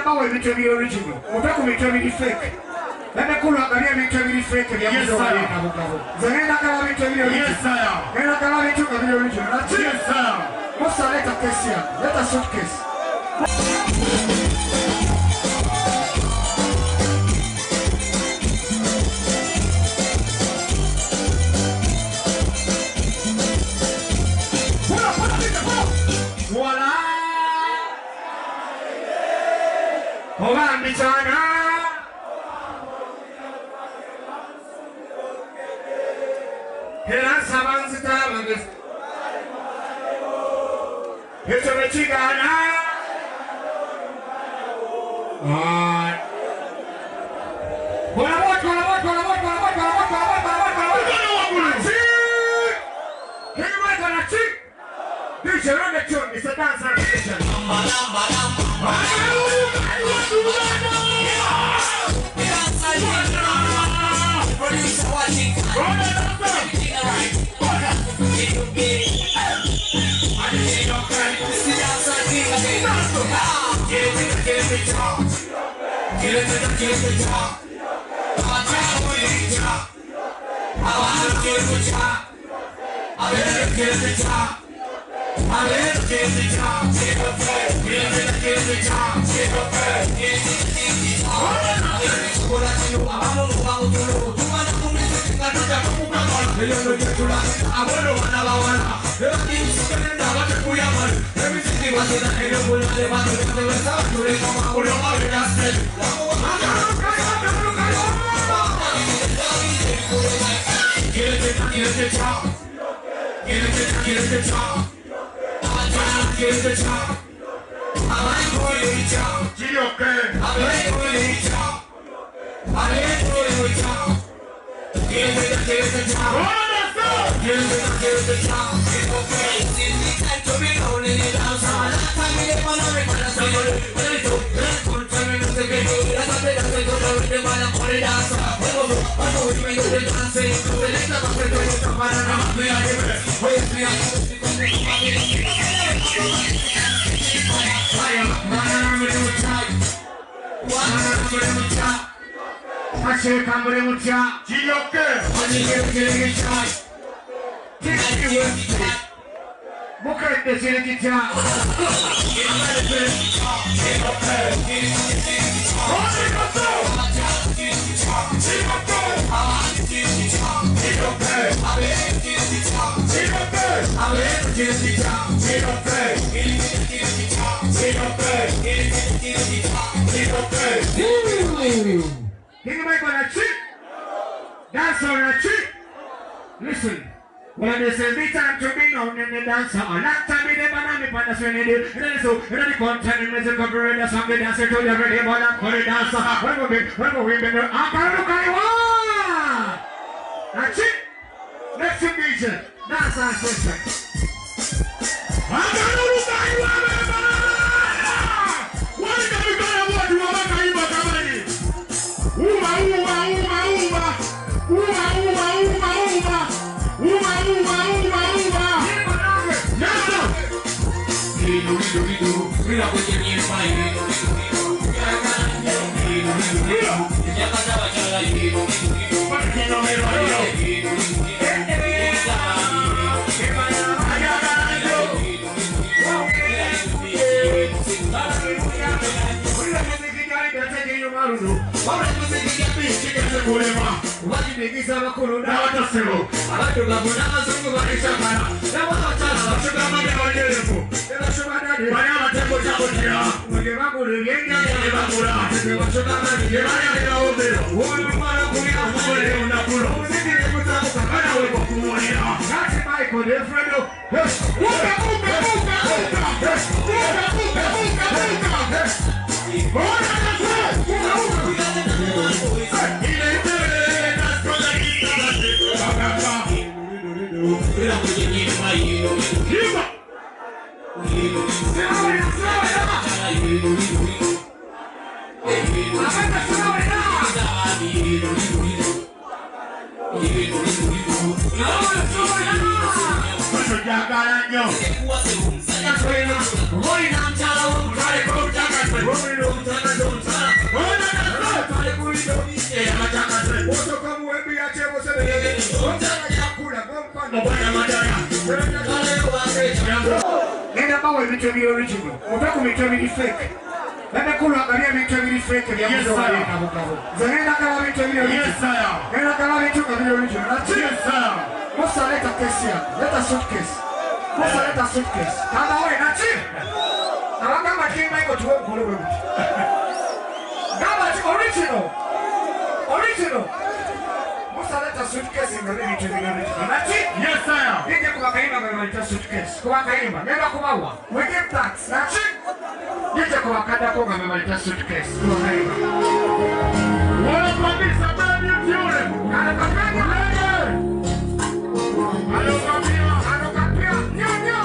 bawa ebintu ebiri original. Oba ku bintu ebiri fake. Bebe kula angalia bintu ebiri fake bya mzoga yeka bukabo. Zengenda kala bintu ebiri original. Yes sir. Ngenda kala bintu ebiri original. Yes sir. Mosa leta kesi ya. Leta suitcase. Voila. Hola, Micheal. Hela sabanzi tabanzi. Hecho mechigana. Ah. Hola, This is a tune. It's a dance station. Listen, when they say the time to be known in the dancer, a lot time in the banana panas when they do, and so when they content music of the song, the dancer to the ready one, Ankole dancer, when we been Ankole. That's it. Next division, dance and session. ebintu ebiri original. Mutaka ebintu ebiri fake. Bebe kulu angalia ebintu ebiri fake bya muzoali kabugabo. Zengenda kala ebintu ebiri original. Yes sir. Ngenda kala ebintu ebiri original. Yes sir. Musa leta kesi yako. Leta suitcase. Musa leta suitcase. Kama wewe na chini. Abagamba kinga iko tuwe mkolo wewe. Gamba original. Original. Musa leta suitcase ngale vitu vingine original. Na chini. Yes sir. Nije kwa kaima ngaleta suitcase. Kwa kaima. Nenda kumawa. Weke tax. Na chini. Nije kwa kada kwa ngaleta suitcase. Kwa kaima. Wala kabisa bado yule. Ana kakanya. Alo kapia. Nyo.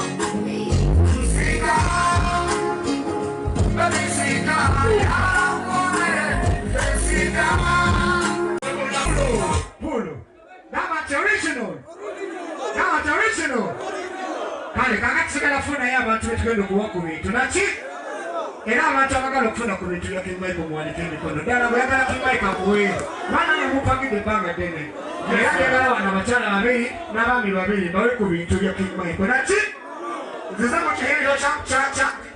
Sika. Baby sika. Sika. Polo. That's original. Kale kakatsigala funa y'abantu betugenda okuwa ku bintu naki era abantu abagala okufuna ku bintu bya King Michael muwanike emikono ddala bweyagala King Michael akuwe baana nemupangidde ebbanga ddene era njagala wano abakyala babiri n'abaami babiri bawe ku bintu bya King Michael naki nzize mu kiyiiro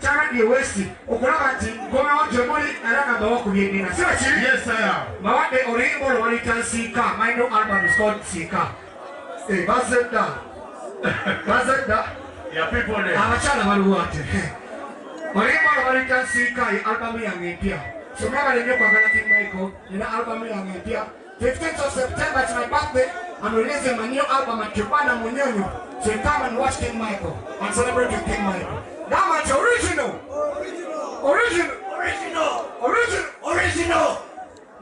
kya Radio West okulaba nti nkomewo gye muli era nga bawa ku byennina si bakiri bawadde oluyimba olwo baluyita Nsiika. My new album is called Nsiika. Bazedda ya people there. Abakyala baliwo ate oluyimba olwo baluyita Nsiika ye albamu yange empya so mwabalembye okwagala King Michael nina albamu yange empya 15th of September, it's my birthday. I'm releasing my new album at Kibana Munyonyo. So come and watch King Michael and celebrate with King Michael. That much original.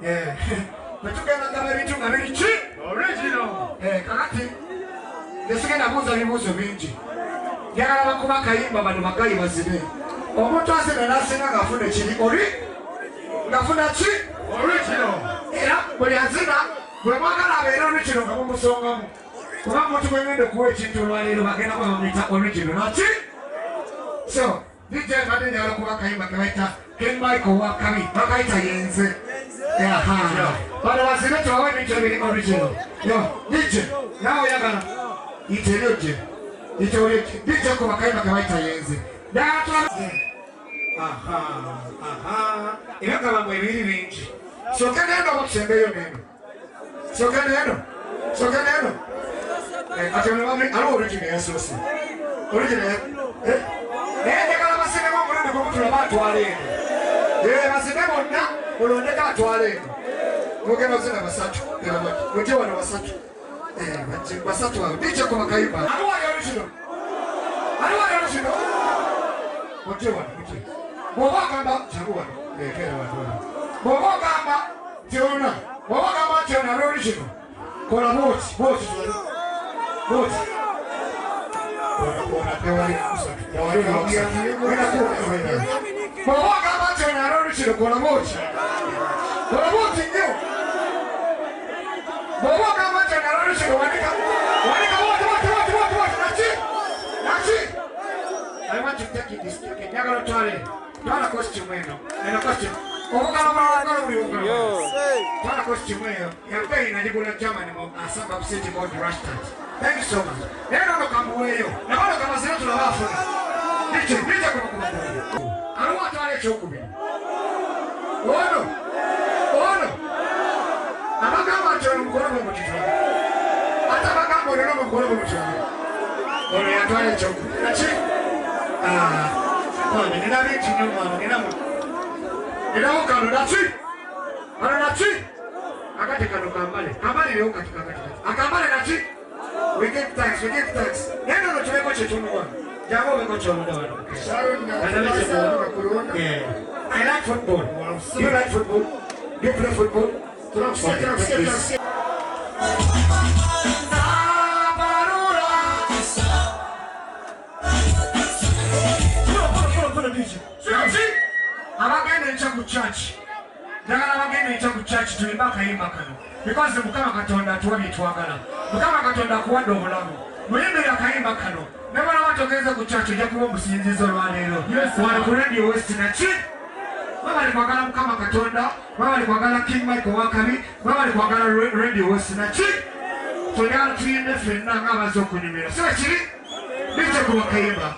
Yeah. But you can't have everything very cheap. Original. Kakati. This again, I was a removal of Benji. Yarakuba Kaimba, but Makai was in. Omoto has been asking a food a chili. Gafunachi. Original. Yeah, but Yazina, we're not going to have an original. I'm song. We're not going to go into original. So, DJ Madden Yarakuba Kaimba, King Michael Wakami, Makaita Yenze. Yeah, but I was in it to original. Yo, DJ, now you're gonna eat a little. It's already DJ Kaimba Yenze. That's Imekaba mwebiri mingi. Soka neno kusembeyo neno. Soka neno. Ati mami alo original yasosi. Original. Ndekala basene mo mulende ko mutula batwale. Basene bonna mulondeka atwale. Mugeno zina basatu. Muje wana basatu. Basatu abo. Ndiche ko Kaimba. Alo original. Muje wana. Bobagamba chakuwa lekera watu. Bobagamba tiona original. Kola boti. Bobagamba tiona original kola boti nyo. Bobagamba tiona original wanika what nachi. I want to take it this ticket. Nyagala twale. Twala costume eno. Eno costume. Omukala twala costume eno. Yampei najigula Germany mo asamba upstate about Rastad. Thank you so much. Eno kambuweyo. Naona kama zero tulabafuna. Niche kwa kumbuka. Aruwa twale chokubi. Ono. Abagamba chono mkono mu mutitwa. Ata bagamba ono mkono mu mutitwa. Ono yatwale chokubi. Nachi. Nina binti nyuma, nina ukano nachi. Akati kano kambale leo katika. Akambale nachi. We give thanks. Neno no tumeko chetunwa. Jambo weko chomuda wano. Yeah. I like football. You like football? You play football? Step. Abagenda ku church tuyimba kayimba kano because Mukama Katonda atuwabye twagala. Mukama Katonda akuwadde obulamu. Muyimbira kayimba kano. Ne bana batogeza ku church ojja kuba omusinzizo olwaleero. Wali ku Radio West naki? Bali kwagala Mukama Katonda, bali kwagala King Michael Wakabi, bali kwagala Radio West naki? Tuyala tuyimbe ffenna ng'abaze okunyumira. Si bakiri? Bicho kwa kaimba.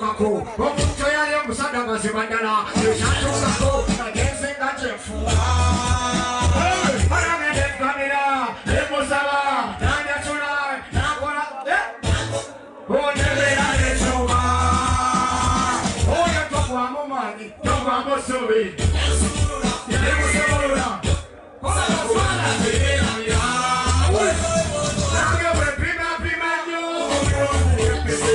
Kako, omuntu yali omusajja mazimandala, ekyatuukako agenze nga kyefuula. Balamende eggwanira, emusaba, n'anjatula, n'akola, onebeera n'ekyoba. Oyo togwamu maanyi, togwamu ssuubi. Emusobola, kola baswala zeeramya. Nange bwe mpimapima nnyo, omulomu empise.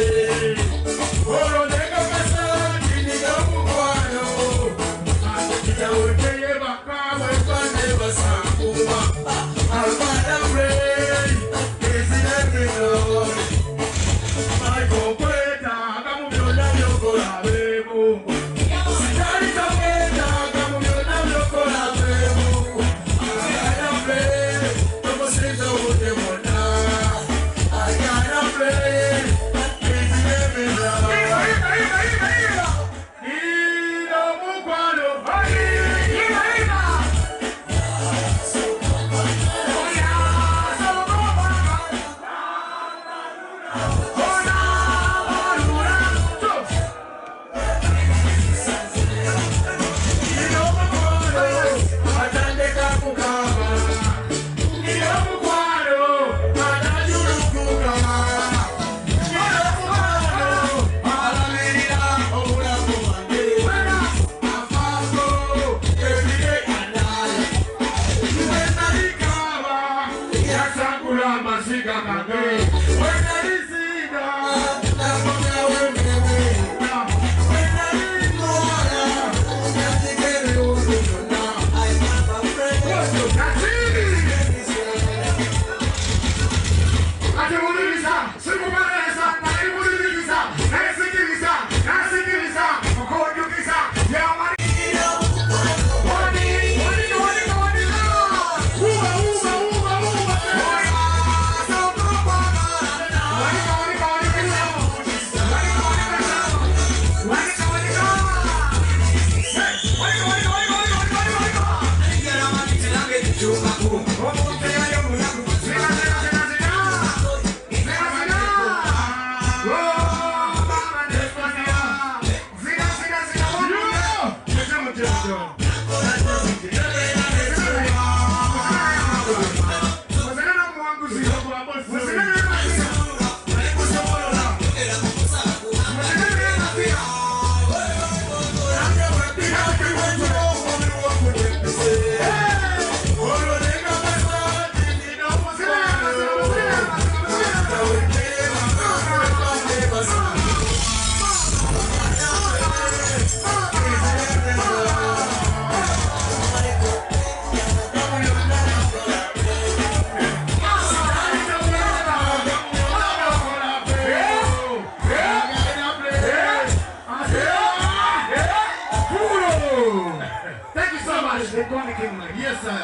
Yes, sir.